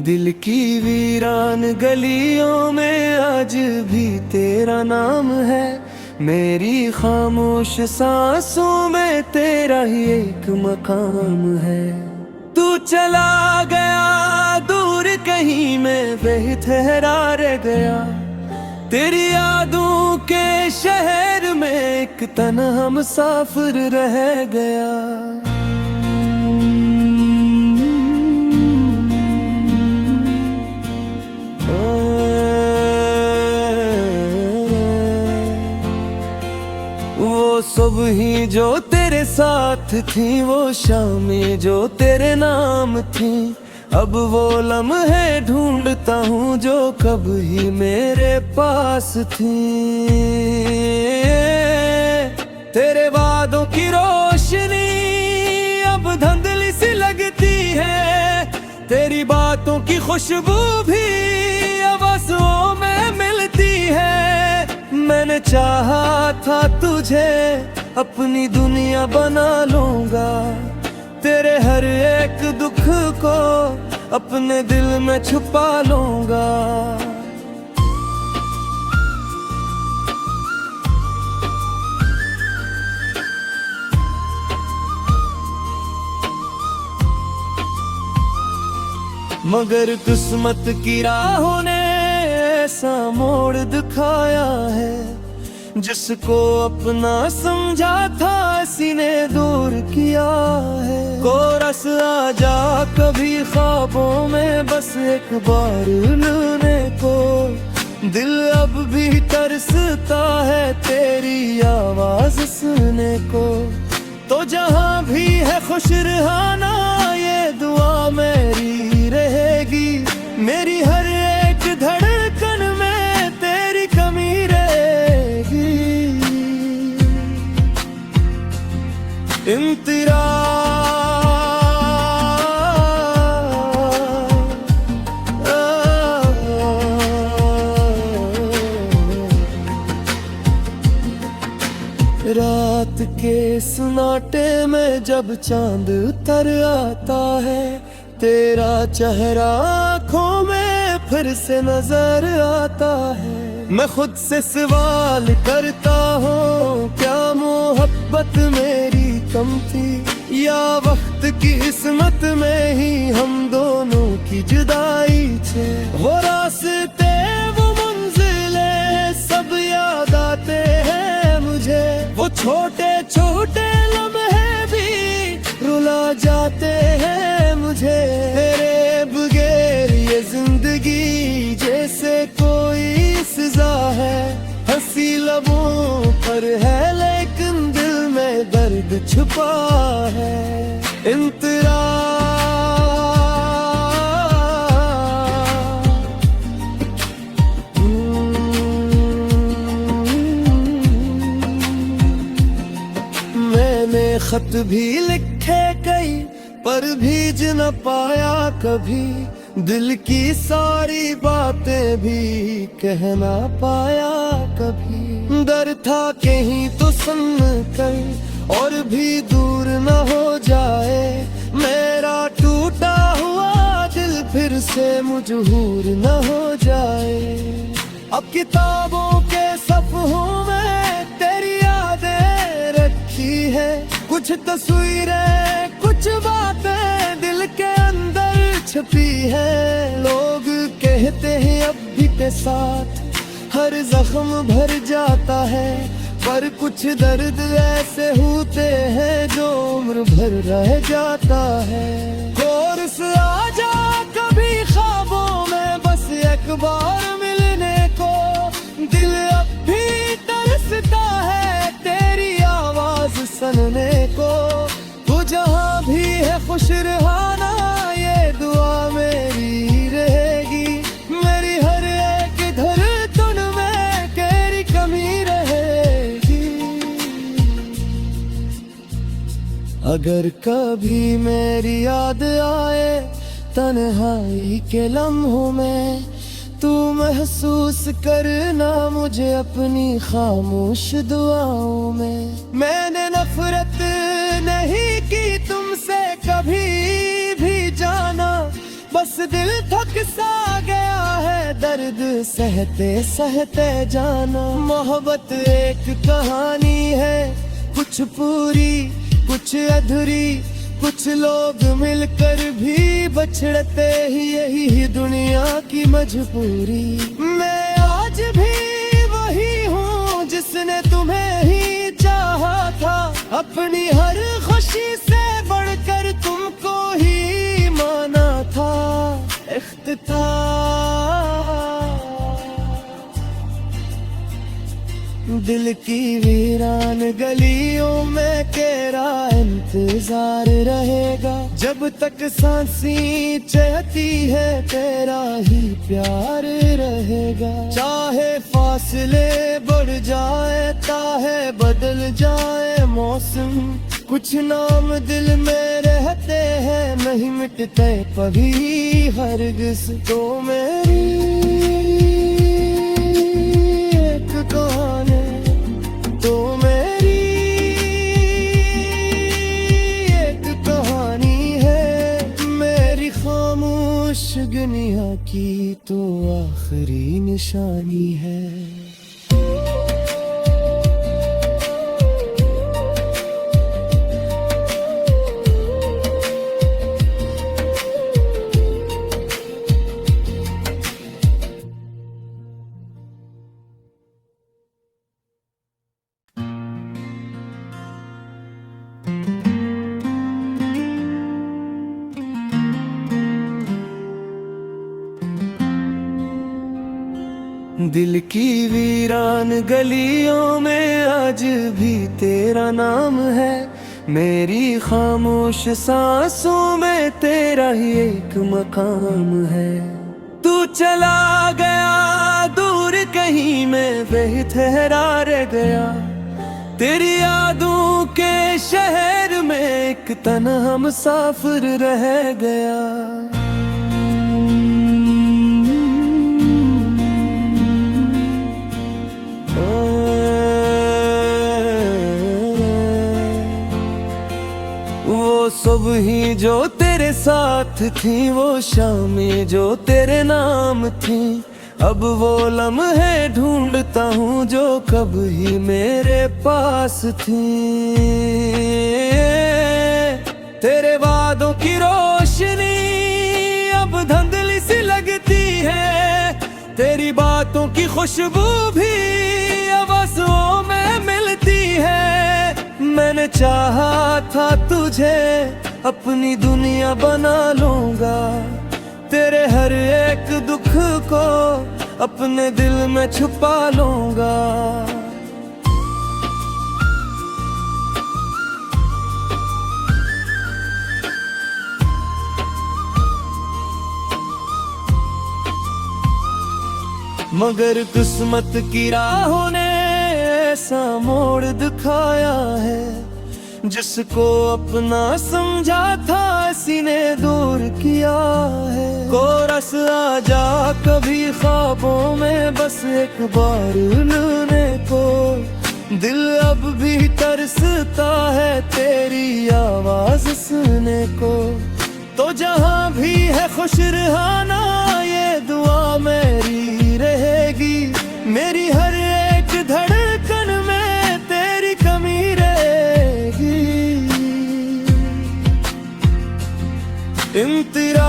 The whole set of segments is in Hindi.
दिल की वीरान गलियों में आज भी तेरा नाम है। मेरी खामोश सांसों में तेरा ही एक मकाम है। तू चला गया दूर कहीं, मैं वही ठहरा रह गया। तेरी यादों के शहर में एक तन्हा मुसाफिर रह गया। वो सुबह ही जो तेरे साथ थी, वो शामें जो तेरे नाम थी, अब वो लम्हे ढूंढता हूँ जो कब ही मेरे पास थी। तेरे वादों की रोशनी अब धुंधली सी लगती है। तेरी बातों की खुशबू भी अब आंसुओं में मिलती है। मैंने चाहा था तुझे अपनी दुनिया बना लूंगा, तेरे हर एक दुख को अपने दिल में छुपा लूंगा। मगर किस्मत की राहों ने ऐसा मोड़ दिखाया है, जिसको अपना समझा था इसी ने दूर किया है। कोरस आजा कभी ख्वाबों में बस एक बार मिलने को, दिल अब भी तरसता है तेरी आवाज सुनने को। तो जहाँ भी है खुश रहना, ये दुआ मेरी रहेगी। मेरी हर एक धड़कन में तेरी कमी रहेगी। इंतरा रात के सन्नाटे में जब चांद उतर आता है, तेरा चेहरा आँखों में फिर से नजर आता है। मैं खुद से सवाल करता हूँ, क्या मोहब्बत मेरी कम थी, या वक्त की किस्मत में ही हम दोनों की जुदाई थे। वो रास्ते वो मंजिले सब याद आते हैं मुझे, वो छोटे छोटे लम्हे भी रुला जाते हैं मुझे। तेरे बगैर ये जिंदगी जैसे कोई सजा है, हंसी लबों पर है लेकिन दिल में दर्द छुपा है। इंतरा खत भी लिखे कई पर भीज न पाया कभी, दिल की सारी बातें भी कह ना पाया कभी। डर था कहीं तो सुन कर और भी दूर न हो जाए, मेरा टूटा हुआ दिल फिर से मजबूर न हो जाए। अब किताबों के सफ़हों में तेरी यादें रखी है, कुछ तस्वीरें कुछ बातें दिल के अंदर छुपी है। लोग कहते हैं अब भी के साथ हर जख्म भर जाता है, पर कुछ दर्द ऐसे होते हैं जो उम्र भर रह जाता है। गौर से आजा कभी ख्वाबों में बस एक बार मिलने को, दिल अब भी तरसता है तेरी आवाज सुनने को। तू जहाँ भी है खुश रहना, ये दुआ मेरी रहेगी। मेरी हर एक धड़कन में तेरी कमी रहेगी। अगर कभी मेरी याद आए तन्हाई के लम्हों में, तू महसूस करना मुझे अपनी खामोश दुआओं में। मैंने नफरत नहीं की तुमसे कभी भी जाना, बस दिल थक सा गया है दर्द सहते सहते जाना। मोहब्बत एक कहानी है, कुछ पूरी कुछ अधूरी, कुछ लोग मिलकर भी बछड़ते ही, यही दुनिया की मजबूरी। मैं आज भी वही हूँ जिसने तुम्हें ही चाहा था, अपनी हर खुशी से बढ़कर तुमको ही माना था। दिल की वीरान गलियों में तेरा इंतजार रहेगा, जब तक सांसें चलती है तेरा ही प्यार रहेगा। चाहे फासले बढ़ जाए, चाहे बदल जाए मौसम, कुछ नाम दिल में रहते हैं, नहीं मिटते कभी हरगिज़। तो मेरी एक कहानी, तो मेरी एक कहानी है, मेरी खामोश दुनिया की तो आखिरी निशानी है। दिल की वीरान गलियों में आज भी तेरा नाम है, मेरी खामोश सांसों में तेरा ही एक मकाम है। तू चला गया दूर कहीं, मैं वही ठहरा रह गया, तेरी यादों के शहर में एक तन्हा मुसाफिर रह गया। सुबह ही जो तेरे साथ थी, वो शामें जो तेरे नाम थी, अब वो लम्हे ढूंढता हूँ जो कब ही मेरे पास थी। तेरे वादों की रोशनी अब धुंधली सी लगती है, तेरी बातों की खुशबू भी अब आंसुओं में मिलती है। मैंने चाहा था तुझे अपनी दुनिया बना लूंगा, तेरे हर एक दुख को अपने दिल में छुपा लूंगा। मगर किस्मत की राहों ने ऐसा मोड़ दिखाया है, जिसको अपना समझा था इसी ने दूर किया है। कोरस आजा कभी ख्वाबों में बस एक बार लेने को, दिल अब भी तरसता है तेरी आवाज सुनने को। तो जहाँ भी है खुश रहना, ये दुआ मेरी रहेगी, मेरी हर एक धड़कन में तेरी कमी रहेगी। इंतजार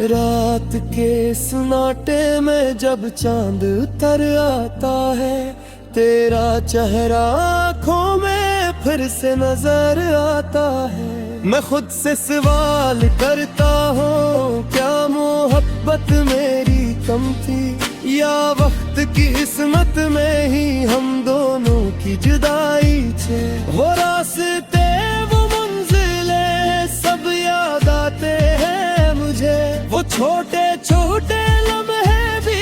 रात के सन्नाटे में जब चांद उतर आता है, तेरा चेहरा आँखों में फिर से नजर आता है। मैं खुद से सवाल करता हूँ, क्या मोहब्बत मेरी कम थी, या वक्त की किस्मत में ही हम दोनों की जुदाई थे। वो रास्ते वो मंजिलें सब याद आते हैं मुझे, वो छोटे छोटे लम्हे भी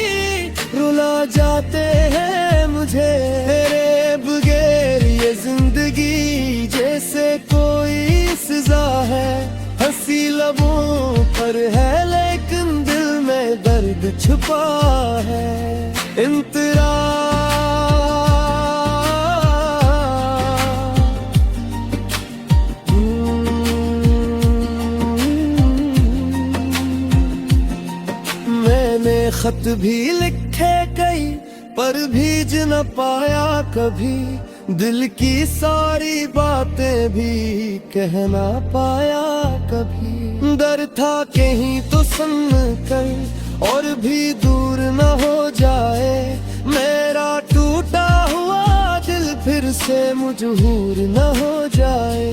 रुला जाते हैं मुझे। तेरे बगैर ये जिंदगी जैसे कोई सजा है, हंसी लबों पर है लेकिन दिल में दर्द छुपा है। इंतरा मैंने खत भी लिखे कई पर भीज न पाया कभी, दिल की सारी बातें भी कह ना पाया कभी। डर था कहीं तो सुन कर और भी दूर न हो जाए, मेरा टूटा हुआ दिल फिर से मजबूर न हो जाए।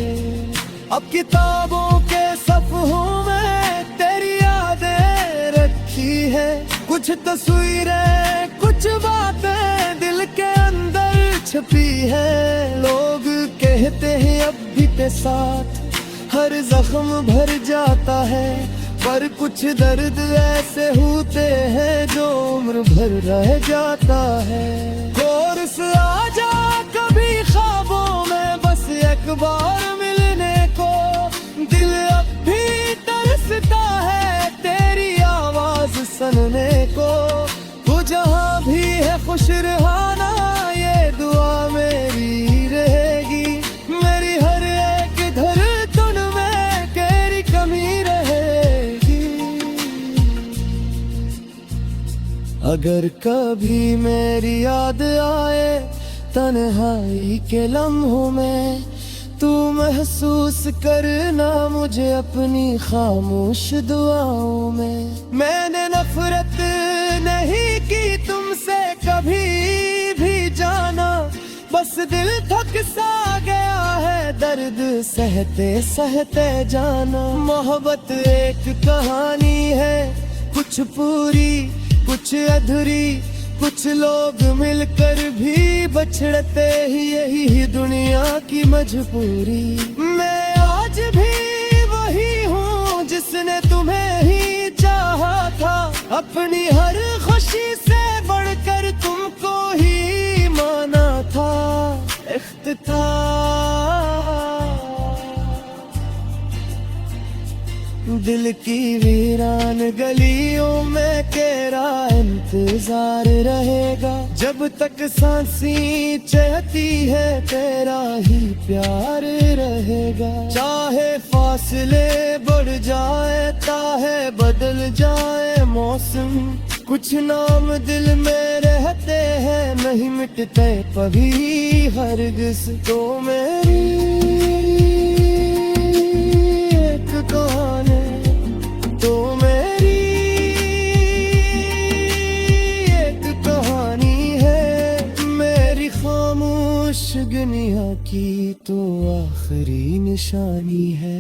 अब किताबों के सफ़हों में तेरी यादें रखी है, कुछ तस्वीरें कुछ बातें दिल के अंदर छुपी है। लोग कहते हैं अब भी के साथ हर जख्म भर जाता है, पर कुछ दर्द ऐसे होते हैं जो उम्र भर रह जाता है। कोर्स आजा कभी ख्वाबों में बस एक बार मिलने को, दिल अब भी तरसता है तेरी आवाज सुनने को। तू जहाँ भी है खुश रहाना ये दुआ मेरी रहेगी, मेरी हर एक धड़कन में तेरी कमी रहेगी। अगर कभी मेरी याद आए तन्हाई के लम्हों में, तू महसूस करना मुझे अपनी खामोश दुआओं में। मैंने नफरत नहीं की तुमसे कभी भी जाना, बस दिल थक सा गया है दर्द सहते सहते जाना। मोहब्बत एक कहानी है, कुछ पूरी कुछ अधूरी, कुछ लोग मिलकर भी बछड़ते ही यही दुनिया की मजबूरी। मैं आज भी वही हूँ जिसने तुम्हें ही चाहा था, अपनी हर खुशी से बढ़कर तुमको ही माना था। दिल की वीरान गलियों में तेरा इंतजार रहेगा, जब तक सांसें चलती है तेरा ही प्यार रहेगा। चाहे फासले बढ़ जाए चाहे बदल जाए मौसम, कुछ नाम दिल में रहते हैं नहीं मिटते कभी हरगिज़। तो मेरी एक कहानी, तो मेरी एक कहानी है, मेरी खामोश दुनिया की तो आखिरी निशानी है।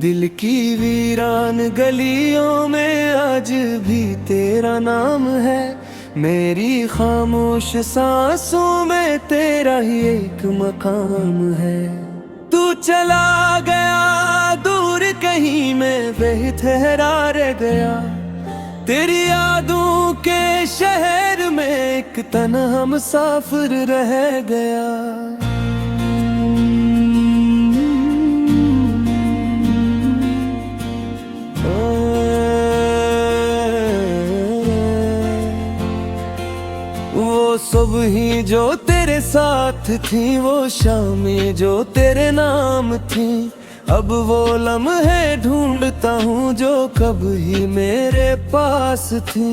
दिल की वीरान गलियों में आज भी तेरा नाम है, मेरी खामोश सांसों में तेरा ही एक मकाम है। तू चला गया दूर कहीं मैं बेठहरा रह गया, तेरी यादों के शहर में एक तन्हा मुसाफिर रह गया। सुबह ही जो तेरे साथ थी, वो शामें जो तेरे नाम थी, अब वो लम्हे ढूंढता हूँ जो कब ही मेरे पास थी।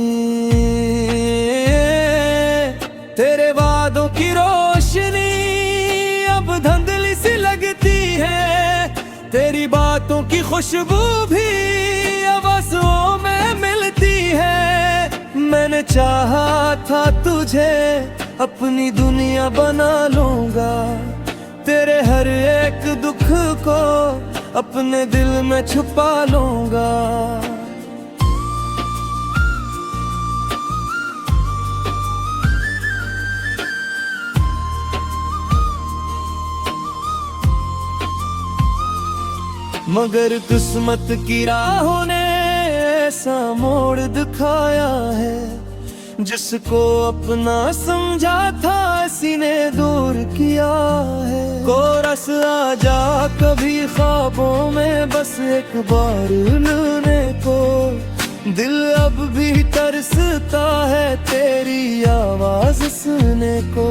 तेरे वादों की रोशनी अब धुंधली सी लगती है, तेरी बातों की खुशबू भी अब आंसुओं में मिलती है। मैंने चाहा था तुझे अपनी दुनिया बना लूंगा, तेरे हर एक दुख को अपने दिल में छुपा लूंगा। मगर किस्मत की राहों ने ऐसा मोड़ दिखाया है, जिसको अपना समझा था इसी ने दूर किया है। कोरस आजा कभी ख्वाबों में बस एक बार मिलने को, दिल अब भी तरसता है तेरी आवाज सुनने को।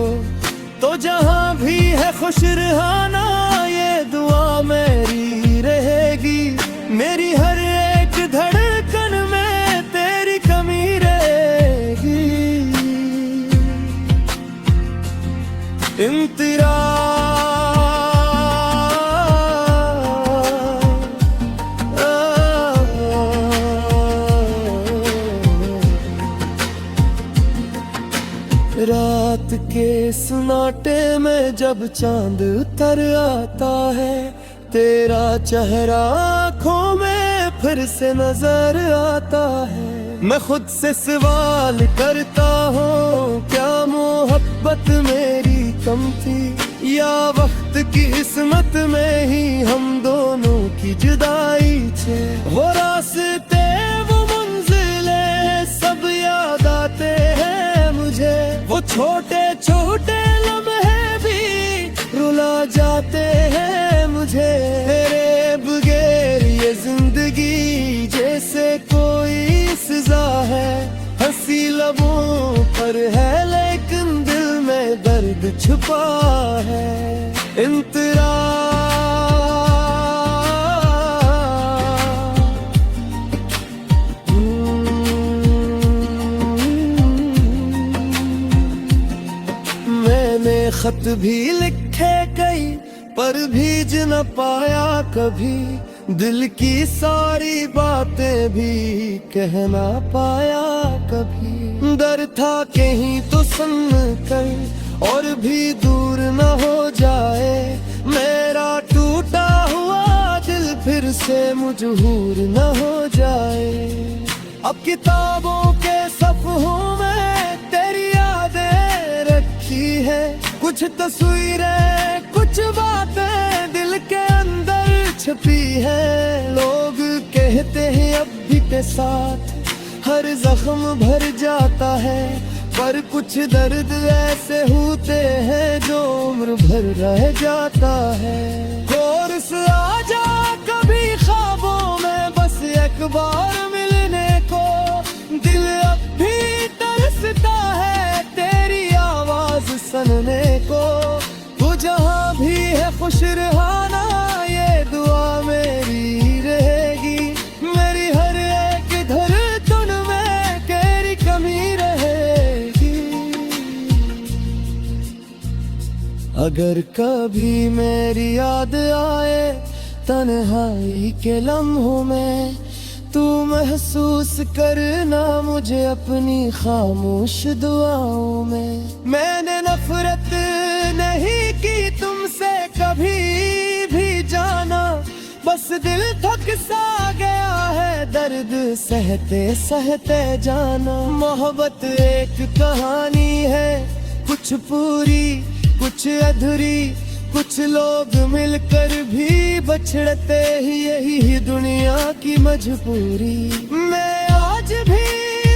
तो जहाँ भी है खुश रहना ये दुआ मेरी रहेगी, मेरी हर एक धड़कन में तेरी कमी रहेगी। रात के सन्नाटे में जब चांद उतर आता है, तेरा चेहरा आँखों में फिर से नजर आता है। मैं खुद से सवाल करता हूँ, क्या मोहब्बत मेरी कम थी या वक्त की किस्मत में ही हम दोनों की जुदाई थे। वो रास्ते वो मंजिले सब याद आते हैं मुझे, वो छोटे छोटे लम्हे भी रुला जाते हैं मुझे। तेरे बगैर ये जिंदगी जैसे कोई सजा है, हंसी लबों पर है लेकिन दिल में दर्द छुपा है। इंतरा मैंने खत भी लिखे कई पर भीज न पाया कभी, दिल की सारी बातें भी कह ना पाया कभी। डर था कहीं तो सुन कर और भी दूर न हो जाए, मेरा टूटा हुआ दिल फिर से मजबूर न हो जाए। अब किताबों के सफ़हों में तेरी यादें रखी है, कुछ तस्वीरें कुछ बातें दिल के अंदर छुपी है। लोग कहते हैं अब भी के साथ हर जख्म भर जाता है, पर कुछ दर्द ऐसे होते हैं जो उम्र भर रह जाता है। कोरस आजा कभी ख्वाबों में बस एक बार मिलने को, दिल अब भी तरसता है तेरी आवाज सुनने को। तू जहाँ भी है खुश रहना ये दुआ मेरी रहेगी, मेरी हर एक धड़कन में तेरी कमी रहेगी। अगर कभी मेरी याद आए तन्हाई के लम्हों में, तू महसूस करना मुझे अपनी खामोश दुआओं में। मैंने नफरत नहीं की तुमसे कभी भी जाना, बस दिल थक सा गया है दर्द सहते सहते जाना। मोहब्बत एक कहानी है, कुछ पूरी कुछ अधूरी, कुछ लोग मिलकर भी बछड़ते ही, यही दुनिया की मजबूरी। मैं आज भी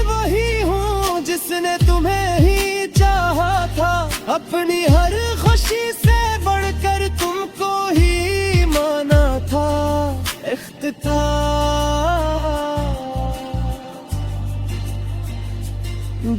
वही हूँ जिसने तुम्हें ही चाहा था, अपनी हर खुशी से बढ़कर तुमको ही माना था।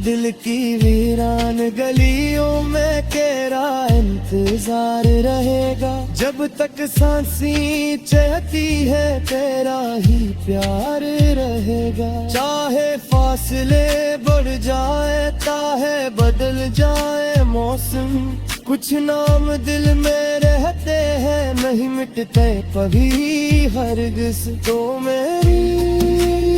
दिल की वीरान गलियों में तेरा इंतजार रहेगा, जब तक सांसें चलती है तेरा ही प्यार रहेगा। चाहे फासले बढ़ जाए ताहे बदल जाए मौसम, कुछ नाम दिल में रहते हैं नहीं मिटते कभी हरगिज़। तो मेरी